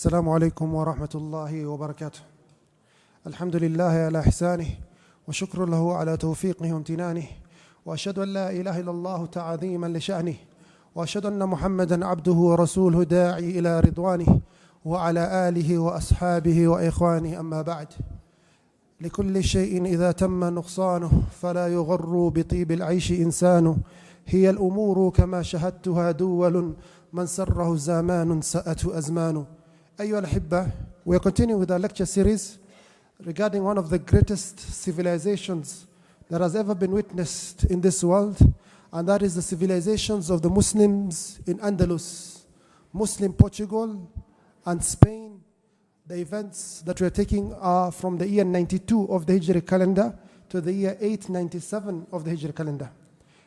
السلام عليكم ورحمة الله وبركاته. الحمد لله على إحسانه وشكر له على توفيقه وامتنانه، وأشهد أن لا إله إلا الله تعظيما لشأنه، وأشهد أن محمدا عبده ورسوله داعي إلى رضوانه وعلى آله وأصحابه وإخوانه. أما بعد، لكل شيء إذا تم نقصانه فلا يغر بطيب العيش إنسان، هي الأمور كما شهدتها دول من سره زمان سأته أزمان. أيها الأحبة, we are continuing with our lecture series regarding one of the greatest civilizations that has ever been witnessed in this world, and that is the civilizations of the Muslims in Andalus, Muslim Portugal and Spain. The events that we are taking are from the year 92 of the Hijri calendar to the year 897 of the Hijri calendar.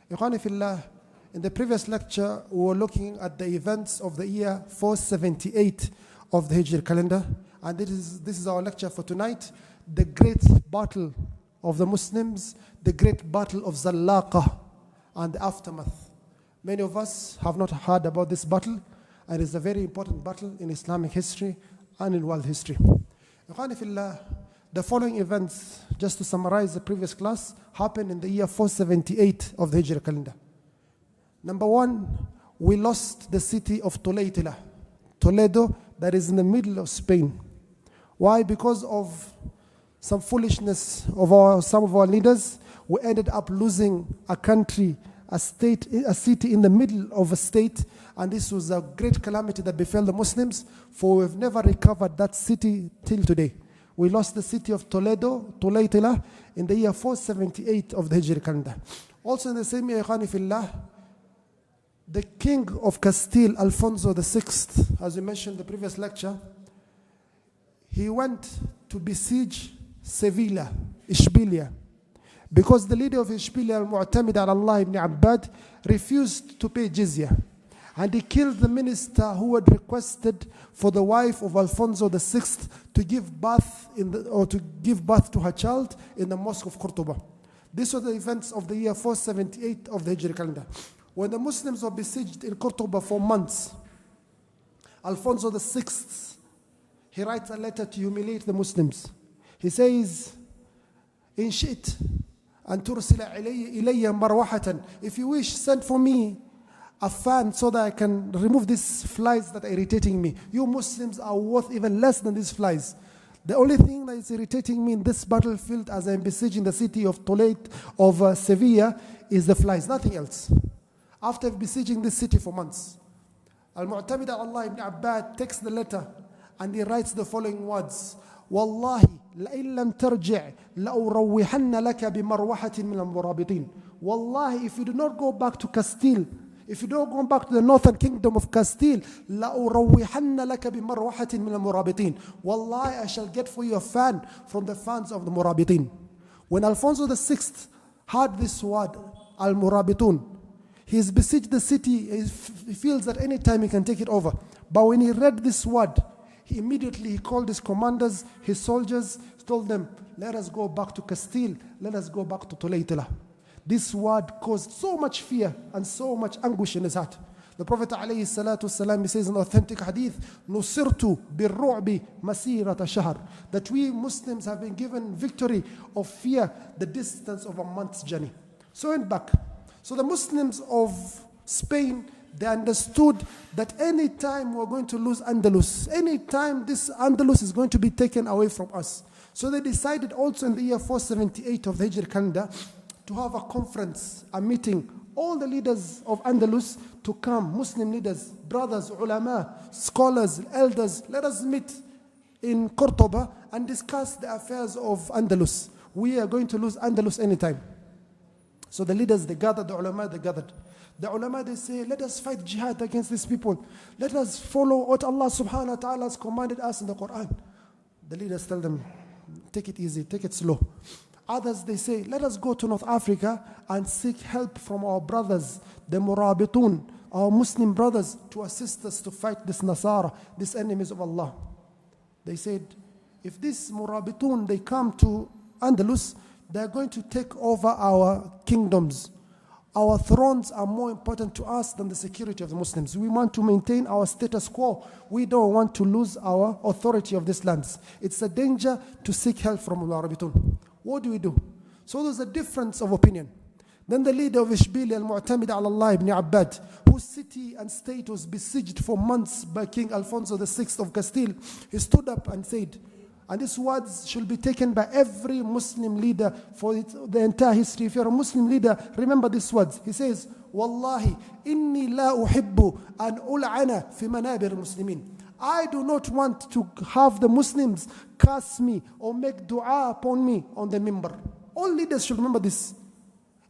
Ikhwani fillah, in the previous lecture we were looking at the events of the year 478 of the Hijri calendar, and this is our lecture for tonight, the great battle of the Muslims, the great battle of Zalaqa and the aftermath. Many of us have not heard about this battle, and it's a very important battle in Islamic history and in world history. Ikhwani fillah, the following events, just to summarize the previous class, happened in the year 478 of the Hijri calendar. Number one, we lost the city of Toledo, that is in the middle of Spain. Why? Because of some foolishness of some of our leaders, we ended up losing a country, a state, a city in the middle of a state, and this was a great calamity that befell the Muslims, for we've never recovered that city till today. We lost the city of Toledo in the year 478 of the Hijri calendar. Also in the same year, Ikhwani fillah, the king of Castile, Alfonso VI, as we mentioned in the previous lecture, he went to besiege Sevilla, Ishbilia, because the leader of Ishbilia, Al-Mu'tamid ala Allah ibn Abbad, refused to pay jizya. And he killed the minister who had requested for the wife of Alfonso VI to give birth to her child in the mosque of Cordoba. These were the events of the year 478 of the Hijri calendar. When the Muslims were besieged in Cordoba for months, Alfonso VI, he writes a letter to humiliate the Muslims. He says, "In shi't an tursila ilayya marwahatan." If you wish, send for me a fan so that I can remove these flies that are irritating me. You Muslims are worth even less than these flies. The only thing that is irritating me in this battlefield as I'm besieging the city of Sevilla is the flies, nothing else. After besieging this city for months, Al-Mu'tamid ala Allah ibn Abbad takes the letter and he writes the following words: "Wallahi, la'in lam tarji' la'urawwihanna laka bimarwahatin min al-murabitin." Wallahi, if you do not go back to Castile, if you don't go back to the northern kingdom of Castile, لَأُرَوِّحَنَّ لَكَ بِمَرْوَحَةٍ مِنَ الْمُرَابِطِينَ. Wallahi, I shall get for you a fan from the fans of the Murabitin. When Alfonso VI heard this word, Al-Murabitun, he has besieged the city. He feels that any time he can take it over. But when he read this word, he immediately called his commanders, his soldiers, told them, "Let us go back to Castile. Let us go back to Toledo." This word caused so much fear and so much anguish in his heart. The Prophet ﷺ, he says in authentic hadith, "Nusirtu birru'bi masirata shahr," that we Muslims have been given victory of fear the distance of a month's journey. So went back. So the Muslims of Spain, they understood that any time we're going to lose Andalus, any time this Andalus is going to be taken away from us. So they decided also in the year 478 of the Hijri calendar to have a conference, a meeting, all the leaders of Andalus to come, Muslim leaders, brothers, ulama, scholars, elders. Let us meet in Cordoba and discuss the affairs of Andalus. We are going to lose Andalus anytime. So the leaders, they gathered, the ulama, they gathered. The ulama, they say, let us fight jihad against these people. Let us follow what Allah subhanahu wa ta'ala has commanded us in the Quran. The leaders tell them, take it easy, take it slow. Others, they say, let us go to North Africa and seek help from our brothers, the Murabitun, our Muslim brothers, to assist us to fight this Nasara, these enemies of Allah. They said, if these Murabitun, they come to Andalus, they are going to take over our kingdoms. Our thrones are more important to us than the security of the Muslims. We want to maintain our status quo. We don't want to lose our authority of these lands. It's a danger to seek help from Al-Murabitun. What do? So there's a difference of opinion. Then the leader of Ishbili, Al-Mu'tamid ala Allah ibn Abbad, whose city and state was besieged for months by King Alfonso VI of Castile, he stood up and said, and these words should be taken by every Muslim leader for the entire history. If you're a Muslim leader, remember these words. He says, Wallahi, inni la uhibbu an ul'ana fi manabir al-Muslimin. I do not want to have the Muslims curse me or make dua upon me on the mimbar. All leaders should remember this.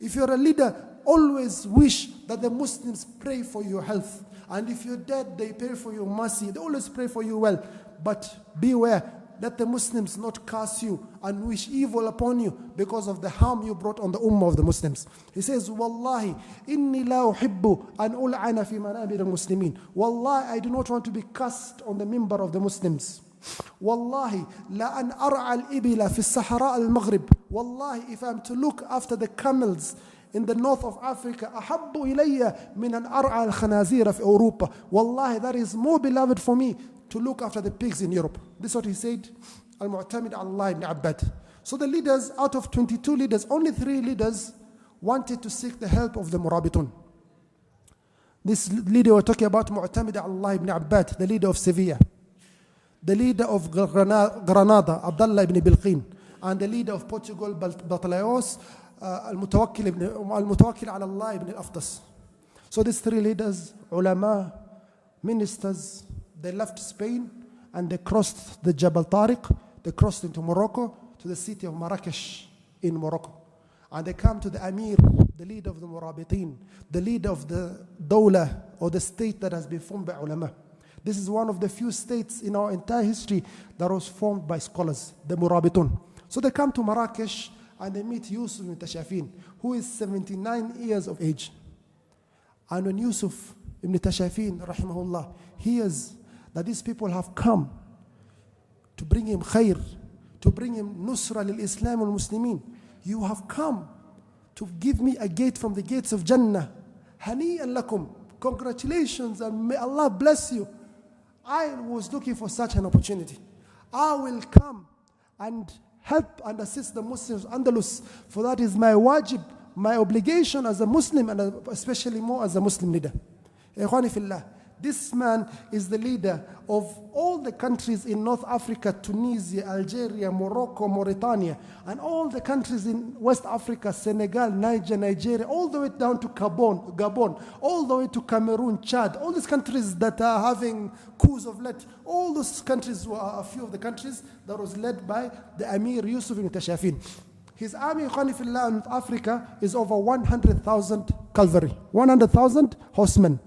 If you're a leader, always wish that the Muslims pray for your health. And if you're dead, they pray for your mercy. They always pray for you well. But beware, let the Muslims not curse you and wish evil upon you because of the harm you brought on the ummah of the Muslims. He says, Wallahi, inni la uhibbu an ul'ana fi manabir al-Muslimin. Wallahi, I do not want to be cursed on the mimbar of the Muslims. Wallahi, la an ar'a al-ibila fi sahara al-Maghrib. Wallahi, if I'm to look after the camels in the north of Africa, ahabbu ilayya min an ar'a al-khanazira fi Europa. Wallahi, that is more beloved for me to look after the pigs in Europe. This is what he said, Al-Mu'tamid Allah ibn Abbad. So the leaders, out of 22 leaders, only 3 leaders wanted to seek the help of the Murabitun. This leader we're talking about, Mu'tamid Allah ibn Abbad, the leader of Sevilla, the leader of Granada, Abdullah ibn Bilqin, and the leader of Portugal, Bataleos, Al-Mutawakkil ala Allah ibn al-Afdas. So these 3 leaders, ulama, ministers, they left Spain and they crossed the Jabal Tariq. They crossed into Morocco to the city of Marrakesh in Morocco. And they come to the Amir, the leader of the Murabitin, the leader of the Dawla or the state that has been formed by ulama. This is one of the few states in our entire history that was formed by scholars, the Murabitun. So they come to Marrakesh and they meet Yusuf ibn Tashafin, who is 79 years of age. And when Yusuf ibn Tashafin, rahimahullah, hears that these people have come to bring him khair, to bring him nusra lil Islam wal Muslimin. You have come to give me a gate from the gates of Jannah. Hani'an lakum. Congratulations and may Allah bless you. I was looking for such an opportunity. I will come and help and assist the Muslims of Andalus, for that is my wajib, my obligation as a Muslim, and especially more as a Muslim leader. Ikhwani fillah, this man is the leader of all the countries in North Africa, Tunisia, Algeria, Morocco, Mauritania, and all the countries in West Africa, Senegal, Niger, Nigeria, all the way down to Gabon, all the way to Cameroon, Chad, all these countries that are having coups of led, all those countries were a few of the countries that was led by the Amir Yusuf ibn Tashafin. His army in North Africa is over 100,000 cavalry, 100,000 horsemen.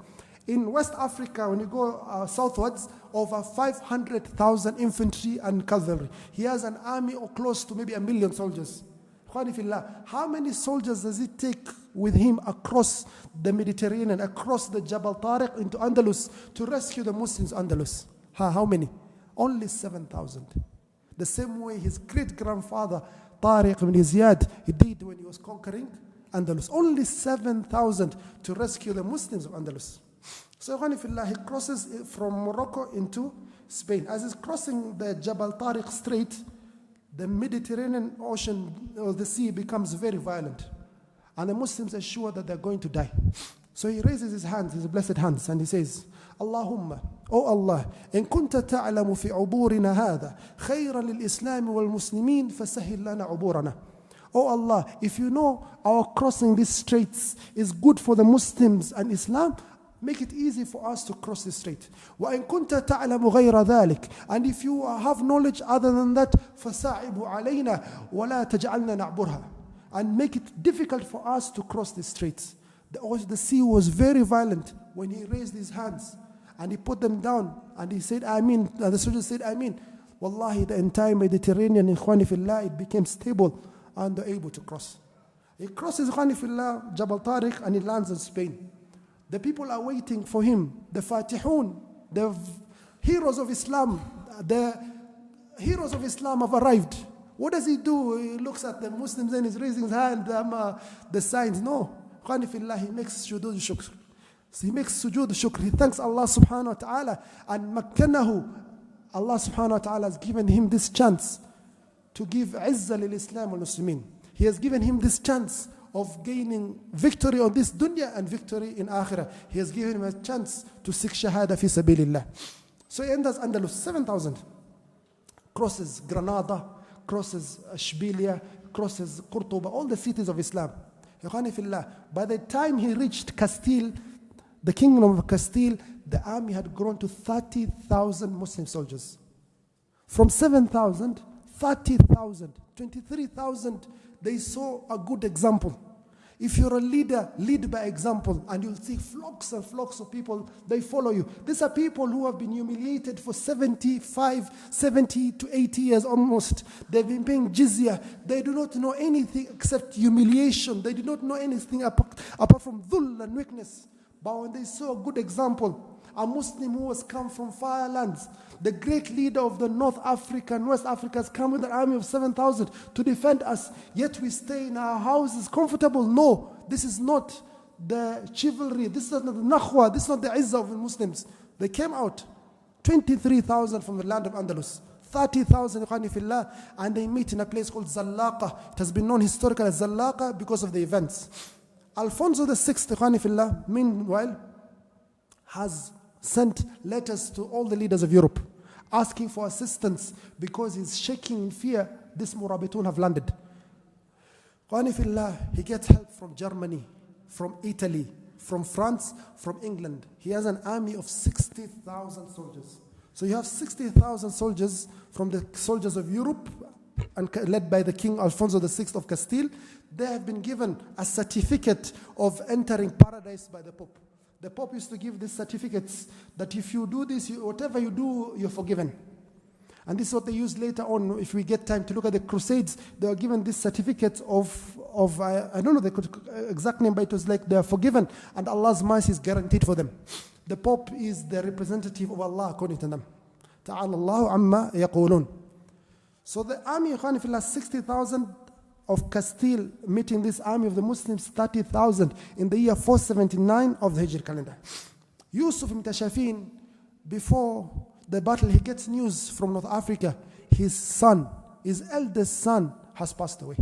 In West Africa, when you go southwards, over 500,000 infantry and cavalry. He has an army of close to maybe 1 million soldiers. How many soldiers does it take with him across the Mediterranean, across the Jabal Tariq into Andalus to rescue the Muslims Andalus? How many? Only 7,000. The same way his great-grandfather, Tariq ibn Ziyad, he did when he was conquering Andalus. Only 7,000 to rescue the Muslims of Andalus. So he crosses from Morocco into Spain. As he's crossing the Jabal Tariq Strait, the Mediterranean Ocean or the sea becomes very violent. And the Muslims are sure that they're going to die. So he raises his hands, his blessed hands, and he says, Allahumma, O Allah, in kunta ta'lamu fi uburina hadha, khayran lil Islam wal Muslimin, fasahil lana uburana. Oh Allah, if you know our crossing these straits is good for the Muslims and Islam, make it easy for us to cross the strait. وَإِن كُنْتَ تَعْلَمُ غَيْرَ ذَلِكَ. And if you have knowledge other than that, فَسَاعِبُ عَلَيْنَا وَلَا تَجْعَلْنَا نَعْبُرْهَا. And make it difficult for us to cross the straits. The sea was very violent when he raised his hands and he put them down and he said, Ameen. And the soldiers said, Ameen. Wallahi, the entire Mediterranean, Ikhwani fillah, it became stable and able to cross. He crosses, Ikhwani fillah, Jabal Tariq, and he lands in Spain. The people are waiting for him. The Fatihun, the heroes of Islam, have arrived. What does he do? He looks at the Muslims and he's raising his hand, the signs. No. Ikhwani fillah, he makes sujood shukr. So he makes sujood shukr. He thanks Allah subhanahu wa ta'ala, and makkanahu. Allah subhanahu wa ta'ala has given him this chance to give izzah lil Islam wal Muslimin. He has given him this chance of gaining victory on this dunya and victory in akhirah. He has given him a chance to seek shahada fi sabilillah. So he enters Andalus, 7,000. Crosses Granada, crosses Ashbilia, crosses Qurtuba, all the cities of Islam. Ikhwani fillah, by the time he reached Castile, the kingdom of Castile, the army had grown to 30,000 Muslim soldiers. From 7,000, 30,000, 23,000, they saw a good example. If you're a leader, lead by example, and you'll see flocks and flocks of people, they follow you. These are people who have been humiliated for 75, 70 to 80 years almost. They've been paying jizya. They do not know anything except humiliation. They do not know anything apart from dhul and weakness. But when they saw a good example, a Muslim who has come from far lands, the great leader of the North Africa and West Africa has come with an army of 7,000 to defend us, yet we stay in our houses comfortable. No, this is not the chivalry, this is not the nakhwa, this is not the izzah of the Muslims. They came out, 23,000 from the land of Andalus, 30,000 ikhwani fillah, and they meet in a place called Zalaqa. It has been known historically as Zalaqa because of the events. Alfonso VI, ikhwani fillah, meanwhile, has sent letters to all the leaders of Europe asking for assistance because he's shaking in fear this Murabitun have landed. Qani fillah, he gets help from Germany, from Italy, from France, from England. He has an army of 60,000 soldiers. So you have 60,000 soldiers from the soldiers of Europe, and led by the King Alfonso VI of Castile. They have been given a certificate of entering paradise by the Pope. The Pope used to give these certificates that if you do this, whatever you do, you're forgiven. And this is what they use later on. If we get time to look at the Crusades, they were given this certificate of I don't know the exact name, but it was like they are forgiven and Allah's mercy is guaranteed for them. The Pope is the representative of Allah according to them. Ta'ala Allahu amma yaqulun. So the army, 60,000 of Castile meeting this army of the Muslims, 30,000 in the year 479 of the Hijri calendar. Yusuf ibn Tashafin, before the battle, he gets news from North Africa. His son, his eldest son, has passed away.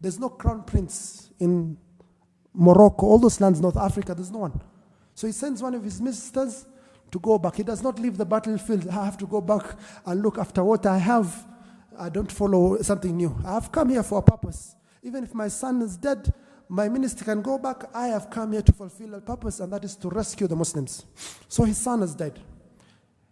There's no crown prince in Morocco, all those lands, North Africa, there's no one. So he sends one of his ministers to go back. He does not leave the battlefield. I have to go back and look after what I have. I don't follow something new. I have come here for a purpose. Even if my son is dead, my minister can go back. I have come here to fulfill a purpose, and that is to rescue the Muslims. So his son has died.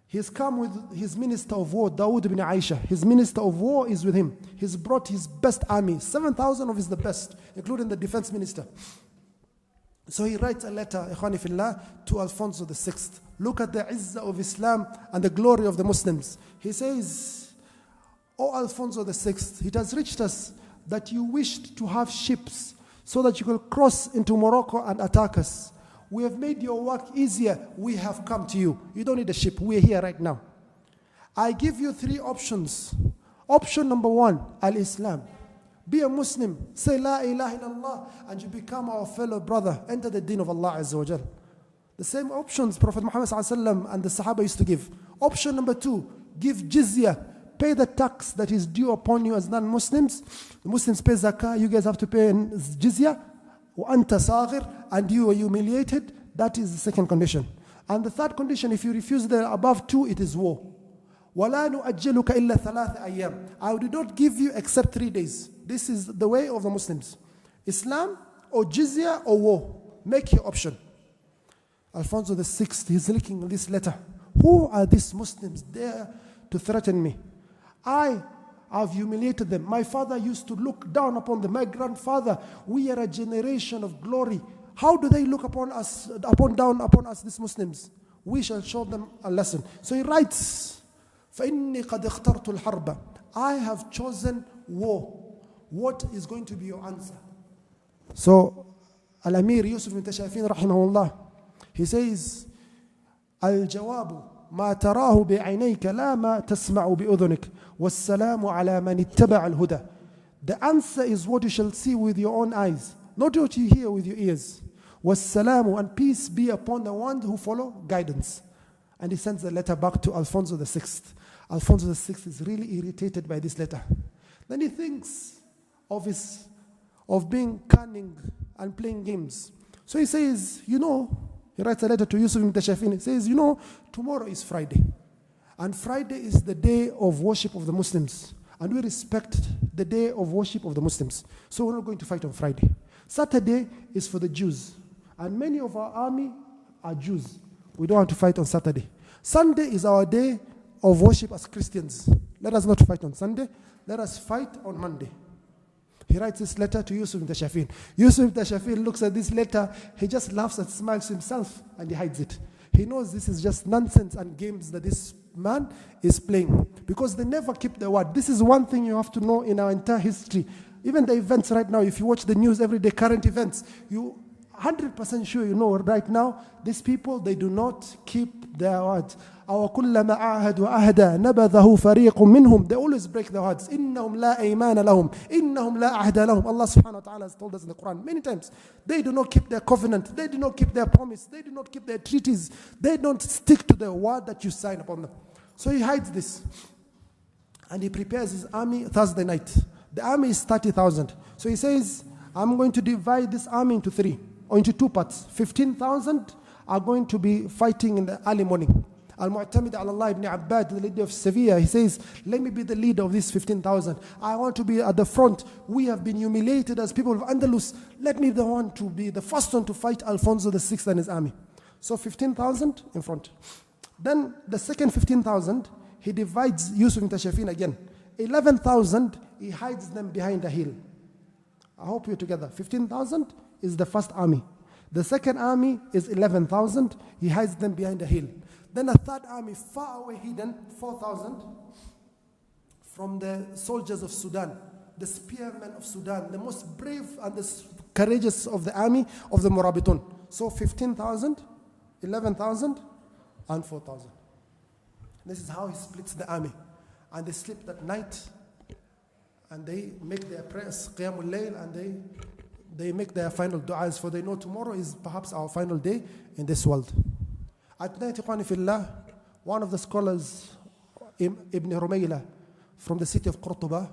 He's come with his minister of war, Dawood ibn Aisha. His minister of war is with him. He's brought his best army. 7,000 of his the best, including the defense minister. So he writes a letter, ikhwani fillah, to Alfonso VI. Look at the izzah of Islam and the glory of the Muslims. He says, O Alfonso VI, it has reached us that you wished to have ships so that you could cross into Morocco and attack us. We have made your work easier. We have come to you. You don't need a ship. We're here right now. I give you 3 options. Option number 1, Al-Islam. Be a Muslim. Say La ilaha illallah and you become our fellow brother. Enter the deen of Allah Azza wa Jal. The same options Prophet Muhammad and the Sahaba used to give. Option number 2, give jizya. Pay the tax that is due upon you as non-Muslims. The Muslims pay zakah, you guys have to pay jizya. وَأَنْتَ صَاغِرْ, and you are humiliated. That is the second condition. And the third condition, if you refuse the above 2, it is war. وَلَا نُؤَجِّلُكَ إِلَّا ثَلَاثَ أَيَّامٍ. I will not give you except 3 days. This is the way of the Muslims. Islam or jizya or war. Make your option. Alfonso VI, he's looking at this letter. Who are these Muslims there to threaten me? I have humiliated them. My father used to look down upon them. My grandfather, we are a generation of glory. How do they look upon us, down upon us, these Muslims? We shall show them a lesson. So he writes, فَإِنِّي قَدْ اخْتَرْتُ الْحَرْبَ. I have chosen war. What is going to be your answer? So Al-Amir Yusuf ibn Tashafin rahimahullah, he says, الجواب ما تراه بعينيك لا ما تسمع بأذنك والسلام على من اتبع الهدى. The answer is what you shall see with your own eyes, not what you hear with your ears. وَالسَّلَامُ, and peace be upon the ones who follow guidance. And he sends the letter back to Alfonso VI. Alfonso VI is really irritated by this letter. Then he thinks of being cunning and playing games. So he says, he writes a letter to Yusuf ibn Tashafin. He says, tomorrow is Friday. And Friday is the day of worship of the Muslims. And we respect the day of worship of the Muslims. So we're not going to fight on Friday. Saturday is for the Jews. And many of our army are Jews. We don't want to fight on Saturday. Sunday is our day of worship as Christians. Let us not fight on Sunday. Let us fight on Monday. He writes this letter to Yusuf ibn Tashafin. Yusuf ibn Tashafin looks at this letter. He just laughs and smiles to himself and he hides it. He knows this is just nonsense and games that this man is playing, because they never keep their word. This is one thing you have to know in our entire history. Even the events right now, if you watch the news every day, current events, you 100% sure right now, these people, they do not keep their words. أو كلما عاهدوا عهدا نبذه فريق منهم. They always break their words. إنهم لا أيمان لهم إنهم لا عهد لهم. Allah subhanahu wa ta'ala has told us in the Quran many times. They do not keep their covenant. They do not keep their promise. They do not keep their treaties. They don't stick to the word that you sign upon them. So he hides this. And he prepares his army Thursday night. The army is 30,000. So he says, I'm going to divide this army into into two parts. 15,000 are going to be fighting in the early morning. Al-Mu'tamid al-Allah ibn Abbad, the leader of Sevilla, he says, let me be the leader of these 15,000. I want to be at the front. We have been humiliated as people of Andalus. Let me be the first one to fight Alfonso VI and his army. So 15,000 in front. Then the second 15,000, he divides Yusuf ibn Tashafin again. 11,000, he hides them behind a hill. I hope you're together. 15,000 is the first army. The second army is 11,000. He hides them behind a hill. Then a third army far away hidden, 4,000, from the soldiers of Sudan, the spearmen of Sudan, the most brave and the courageous of the army of the Murabitun. So 15,000, 11,000, and 4,000. This is how he splits the army. And they sleep at night, and they make their prayers, Qiyamul Layl, and they make their final du'as, for they know tomorrow is perhaps our final day in this world. At night, Ikhwani Fillah, one of the scholars, Ibn Rumayla, from the city of Qurtuba,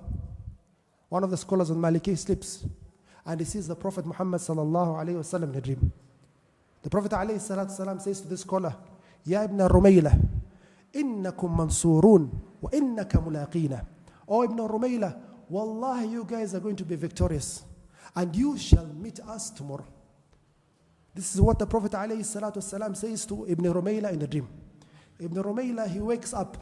one of the scholars on Maliki, sleeps, and he sees the Prophet Muhammad sallallahu alayhi wasallam in a dream. The Prophet alayhi salatu wasalam says to this scholar, Ya Ibn Rumayla, innakum mansurun wa innaka mulaqina. Oh Ibn Rumayla, wallahi you guys are going to be victorious, and you shall meet us tomorrow. This is what the Prophet ﷺ says to Ibn Rumayla in a dream. Ibn Rumayla, he wakes up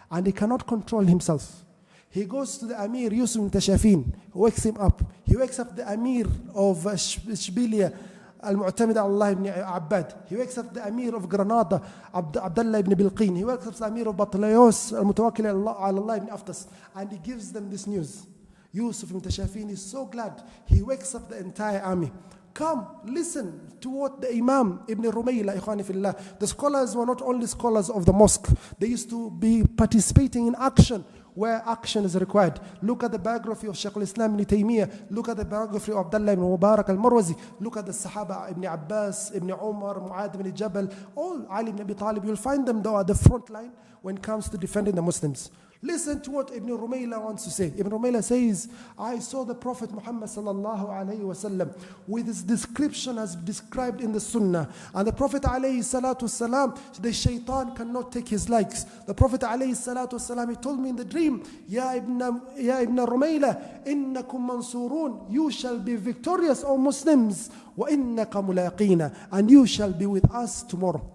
and he cannot control himself. He goes to the Amir Yusuf ibn Tashafin, wakes him up. He wakes up the Amir of Ishbiliya, Al-Mu'tamid al-Allah ibn Abbad. He wakes up the Amir of Granada, Abdullah ibn Bilqin. He wakes up the Amir of Batlayos, Al-Mutawakkil al-Allah ibn Aftas. And he gives them this news. Yusuf ibn Tashafin is so glad. He wakes up the entire army. Come, listen to what the Imam Ibn Rumayla, Ikhwani Fillah. The scholars were not only scholars of the mosque. They used to be participating in action where action is required. Look at the biography of Shaykh al-Islam ibn Taymiyyah. Look at the biography of Abdullah ibn Mubarak al-Marwazi. Look at the Sahaba, Ibn Abbas, Ibn Umar, Mu'adh ibn Jabal, all Ali ibn Abi Talib. You'll find them though at the front line when it comes to defending the Muslims. Listen to what Ibn Rumayla wants to say. Ibn Rumayla says, I saw the Prophet Muhammad sallallahu alayhi wasallam with his description as described in the Sunnah. And the Prophet alayhi salatu wasalam, the shaitan cannot take his likes. The Prophet alayhi salatu wasalam, he told me in the dream, Ya Ibn Rumayla, innakum mansurun, you shall be victorious, O Muslims, wa innaka mulaqina, and you shall be with us tomorrow.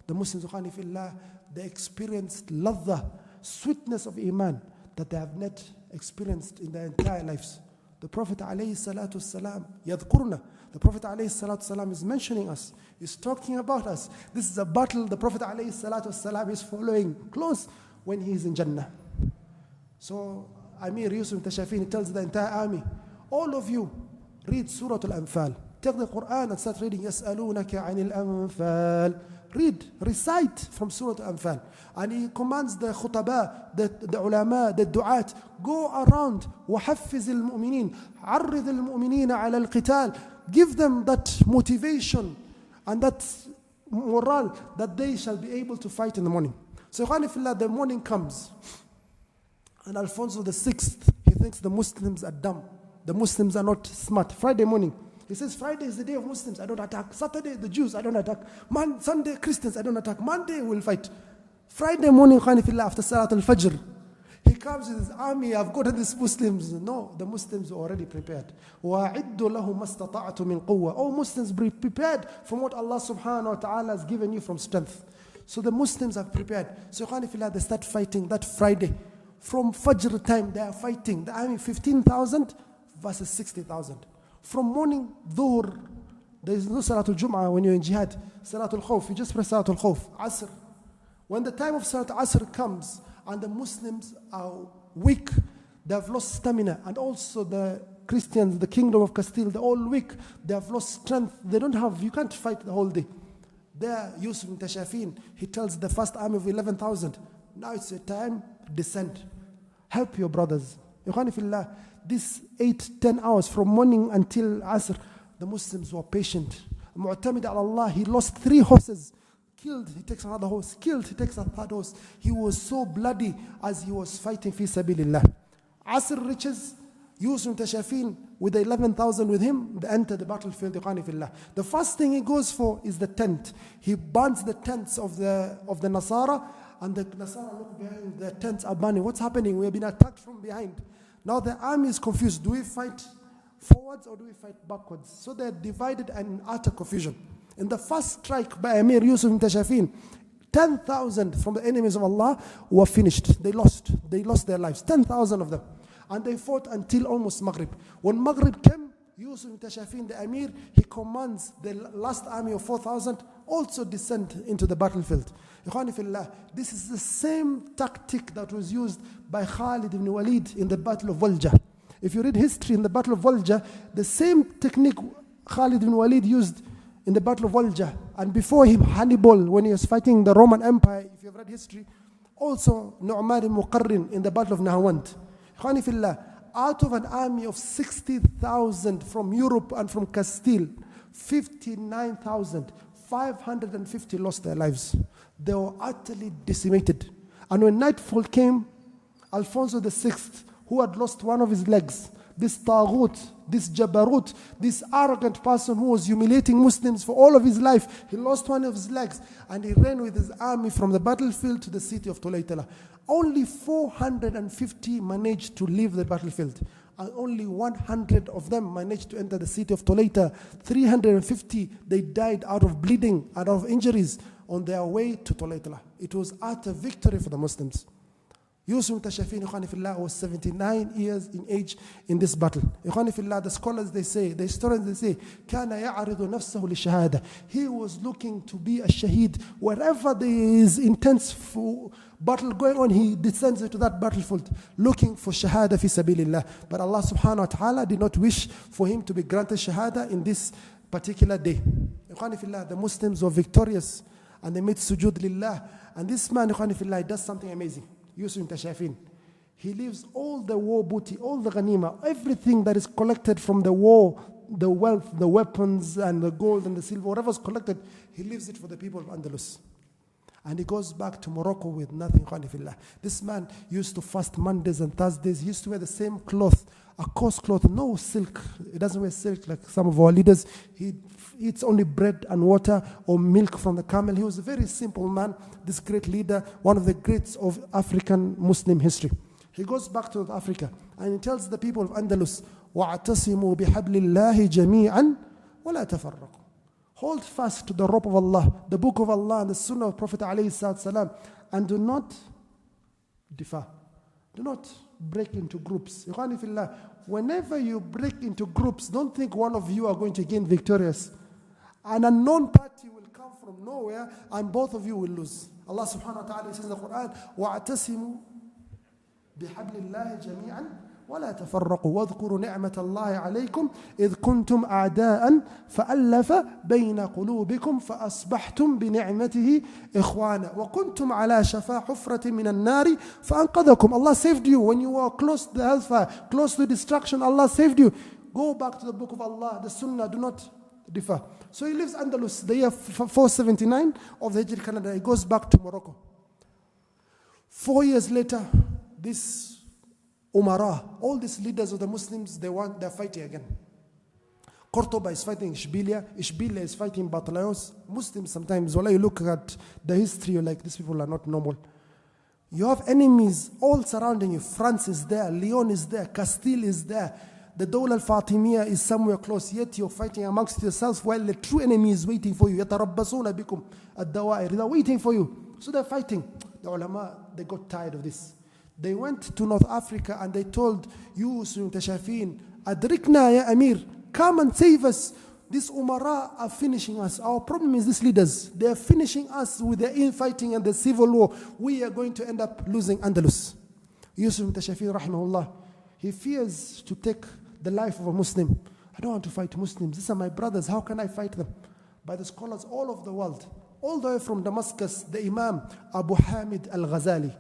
The Muslims, they experienced ladha, sweetness of Iman that they have not experienced in their entire lives. The Prophet ﷺ, yadhkurna. The Prophet ﷺ is mentioning us, is talking about us. This is a battle the Prophet ﷺ is following close when he is in Jannah. So Amir Yusuf Tashafin tells the entire army, all of you read Surah Al-Anfal. Take the Quran and start reading يَسْأَلُونَكَ عَنِ الْأَنفَالِ. Read, recite from Surah Al-Anfal. And he commands the khutaba, the ulama, the du'at, go around, وَحَفِّزِ الْمُؤْمِنِينَ عَرِّضِ الْمُؤْمِنِينَ عَلَى الْقِتَالِ. give them that motivation and that morale that they shall be able to fight in the morning. So the morning comes, and Alfonso VI, he thinks the Muslims are dumb. The Muslims are not smart. Friday morning, he says, Friday is the day of Muslims, I don't attack. Saturday, the Jews, I don't attack. Sunday, Christians, I don't attack. Monday, we'll fight. Friday morning, after Salat al-Fajr, he comes with his army, I've got these Muslims. No, the Muslims are already prepared. وَأَعِدُّ لَهُمْ مَسْتَطَعْتُ مِنْ قُوَّةٍ. Oh, Muslims, be prepared from what Allah subhanahu wa ta'ala has given you from strength. So the Muslims are prepared. So they start fighting that Friday. From Fajr time, they are fighting. The army, 15,000 versus 60,000. From morning, Dhuhr, there is no Salatul Jum'ah when you're in jihad. Salatul Khawf, you just pray Salatul Khawf. Asr. When the time of Salat Asr comes, and the Muslims are weak, they have lost stamina, and also the Christians, the kingdom of Castile, they're all weak, they have lost strength, you can't fight the whole day. There, Yusuf ibn Tashafin, he tells the first army of 11,000, now it's a time, descend. Help your brothers. This 8-10 hours from morning until Asr, the Muslims were patient. Mu'tamid ala Allah, he lost 3 horses. Killed, he takes another horse. Killed, he takes a third horse. He was so bloody as he was fighting fi sabilillah. Asr reaches, Yusuf Tashafin with the 11,000 with him, they enter the battlefield. The first thing he goes for is the tent. He burns the tents of the Nasara, and the Nasara look behind, the tents are burning. What's happening? We have been attacked from behind. Now the army is confused. Do we fight forwards or do we fight backwards? So they're divided and in utter confusion. In the first strike by Amir Yusuf ibn Tashafin, 10,000 from the enemies of Allah were finished. They lost their lives, 10,000 of them. And they fought until almost Maghrib. When Maghrib came, Yusuf ibn Tashafin, the Amir, he commands the last army of 4,000 also descend into the battlefield. This is the same tactic that was used by Khalid ibn Walid in the Battle of Walja. If you read history in the Battle of Walja, the same technique Khalid ibn Walid used in the Battle of Walja, and before him, Hannibal, when he was fighting the Roman Empire, if you've read history, also Nu'man ibn Muqarrin in the Battle of Nahawand. Out of an army of 60,000 from Europe and from Castile, 59,550 lost their lives. They were utterly decimated. And when nightfall came, Alfonso VI, who had lost one of his legs, this Taghut, this Jabarut, this arrogant person who was humiliating Muslims for all of his life, he lost one of his legs, and he ran with his army from the battlefield to the city of Tulaytala. Only 450 managed to leave the battlefield, and only 100 of them managed to enter the city of Tulaytala. 350, they died out of bleeding, out of injuries on their way to Tulaytala. It was utter victory for the Muslims. Yusuf Tashafin was 79 years in age in this battle. The scholars, they say, the historians, they say, كَانَ يَعْرِضُ نَفْسَهُ لِلشَّهَادَةِ. He was looking to be a shaheed. Wherever there is intense battle going on, he descends into that battlefield looking for shahada fi sabilillah. But Allah subhanahu wa ta'ala did not wish for him to be granted shahada in this particular day. The Muslims were victorious and they made sujood lillah. And this man, does something amazing. Yusuf Tashafin, he leaves all the war booty, all the ghanima, everything that is collected from the war, the wealth, the weapons, and the gold and the silver, whatever is collected, he leaves it for the people of Andalus. And he goes back to Morocco with nothing. This man used to fast Mondays and Thursdays. He used to wear the same cloth, a coarse cloth, no silk. He doesn't wear silk like some of our leaders. He eats only bread and water or milk from the camel. He was a very simple man, this great leader, one of the greats of African Muslim history. He goes back to North Africa and he tells the people of Andalus, وَاعْتَصِمُوا بِحَبْلِ اللَّهِ جَمِيعًا وَلَا تَفَرَّقُوا. Hold fast to the rope of Allah, the book of Allah and the sunnah of Prophet ﷺ, and do not differ. Do not break into groups. Whenever you break into groups, don't think one of you are going to gain victorious. An unknown party will come from nowhere and both of you will lose. Allah subhanahu wa ta'ala says in the Quran, وَاعْتَصِمُوا بِحَبْلِ اللَّهِ جَمِيعًا ولا تفرقوا واذكروا نعمة الله عليكم إذ كنتم أعداء فألف بين قلوبكم فأصبحتم بنعمته إخوانا وكنتم على شفا حفرة من النار فأنقذكم. Allah saved you when you were close to the hellfire, close to destruction. Allah saved you. Go back to the book of Allah, the Sunnah, do not differ. So he leaves Andalus, the year 479 of the Hijri calendar. He goes back to Morocco. 4 years later, this Umara, all these leaders of the Muslims, they're fighting again. Cordoba is fighting Ishbilia. Ishbilia is fighting Batlayos. Muslims sometimes, when you look at the history, you're like, these people are not normal. You have enemies all surrounding you. France is there, Leon is there, Castile is there. The Dawla al-Fatimiyya is somewhere close, yet you're fighting amongst yourselves while the true enemy is waiting for you. يَتَرَبَّصُونَ بِكُمْ الدَّوَائِرِ. They're waiting for you. So they're fighting. The ulama, they got tired of this. They went to North Africa and they told Yusuf Tashafin, Adrikna ya Amir, come and save us. These Umara are finishing us. Our problem is these leaders. They are finishing us with their infighting and the civil war. We are going to end up losing Andalus. Yusuf Tashafin, rahimahullah, he fears to take the life of a Muslim. I don't want to fight Muslims. These are my brothers. How can I fight them? By the scholars all over the world. All the way from Damascus, the Imam Abu Hamid al-Ghazali.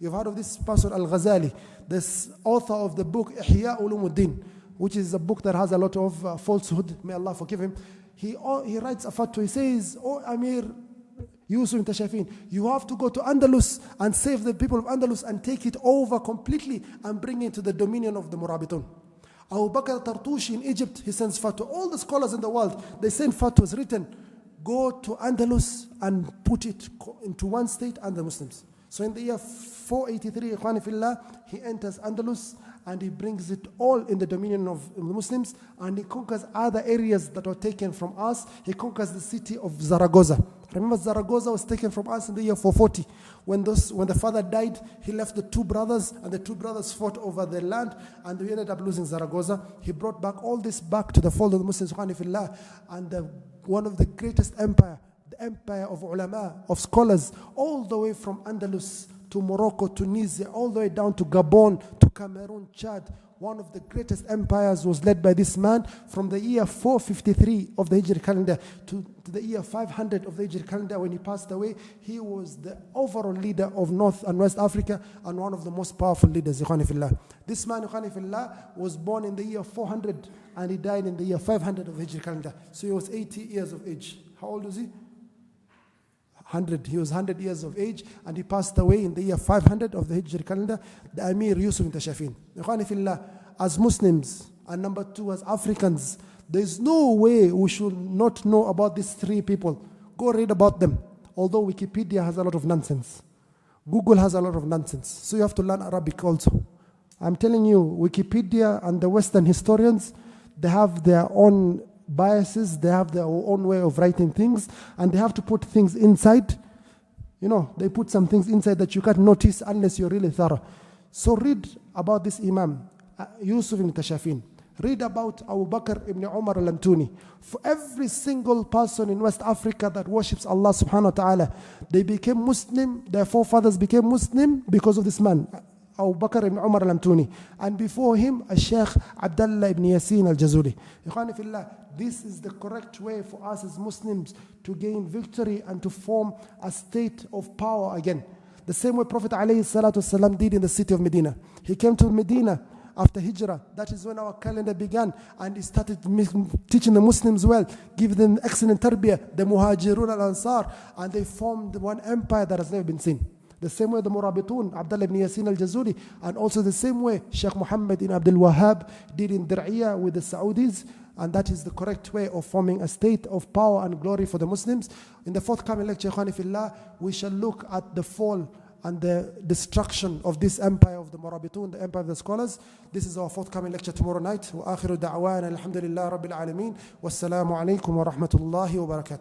You've heard of this person al-Ghazali, this author of the book Ihya Ulumuddin, which is a book that has a lot of falsehood. May Allah forgive him. He writes a fatwa. He says, "Oh Amir Yusuf Tashafin, you have to go to Andalus and save the people of Andalus and take it over completely and bring it to the dominion of the Murabitun." Abu Bakr Tartushi in Egypt, he sends fatwa. All the scholars in the world, they send fatwas written. Go to Andalus and put it into one state and the Muslims. So in the year 483, Ikhwani Fillah, he enters Andalus and he brings it all in the dominion of the Muslims, and he conquers other areas that were taken from us. He conquers the city of Zaragoza. Remember, Zaragoza was taken from us in the year 440. When the father died, he left the two brothers, and the two brothers fought over the land, and we ended up losing Zaragoza. He brought back all this back to the fold of the Muslims, Ikhwani Fillah, and one of the greatest empire, the empire of ulama, of scholars, all the way from Andalus to Morocco, Tunisia, all the way down to Gabon, to Cameroon, Chad. One of the greatest empires was led by this man from the year 453 of the Hijri calendar to the year 500 of the Hijri calendar. When he passed away, he was the overall leader of North and West Africa and one of the most powerful leaders, Ikhwani Fillah. This man, Ikhwani Fillah, was born in the year 400 and he died in the year 500 of the Hijri calendar. So he was 80 years of age. How old was he? 100. He was 100 years of age and he passed away in the year 500 of the Hijri calendar, the Amir Yusuf Tashafin. Ikhwani Fillah, as Muslims and number two, as Africans, there is no way we should not know about these three people. Go read about them. Although Wikipedia has a lot of nonsense. Google has a lot of nonsense. So you have to learn Arabic also. I'm telling you, Wikipedia and the Western historians, they have their own biases, they have their own way of writing things, and they have to put things inside. You know, they put some things inside that you can't notice unless you're really thorough. So read about this Imam, Yusuf ibn Tashafin. Read about Abu Bakr ibn Umar al-Antuni. For every single person in West Africa that worships Allah subhanahu wa ta'ala, they became Muslim, their forefathers became Muslim because of this man, Abu Bakr ibn Umar al-Antuni. And before him, Sheikh Abdullah ibn Yasin al-Jazuli. Ikhwani Fillah, this is the correct way for us as Muslims to gain victory and to form a state of power again. The same way Prophet ﷺ did in the city of Medina. He came to Medina after Hijrah. That is when our calendar began, and he started teaching the Muslims well, giving them excellent tarbiyah, the Muhajirun al-Ansar, and they formed one empire that has never been seen. The same way the Murabitun, Abdullah ibn Yasin al-Jazuli, and also the same way Sheikh Muhammad ibn Abdul Wahhab did in Dir'iyah with the Saudis, and that is the correct way of forming a state of power and glory for the Muslims. In the forthcoming lecture, Ikhwani Fillah, we shall look at the fall and the destruction of this empire of the Murabitun, the empire of the scholars. This is our forthcoming lecture tomorrow night. Wa akhiru da'wana alhamdulillah rabbil alameen. Wassalamu alaikum wa rahmatullahi wa barakatuh.